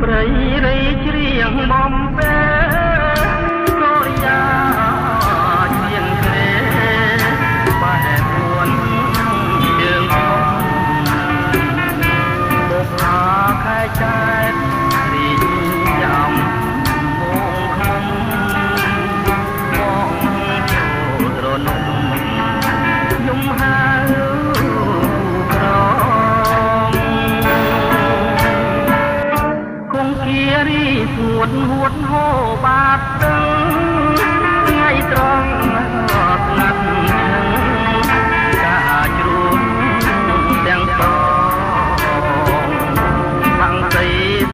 ព្រៃរីជ្រៀងបំពេក៏យ៉ាជាងក្រែបែបពួនជើងបុកអាខែចែករីចាំមងខ្ញុំបងចូលត្រនំខ្ញុំហៅក្រគង់គៀរីសួតហួតហូបាតទឹកថ្ងៃត្រង់ស្ងាត់ឈឹង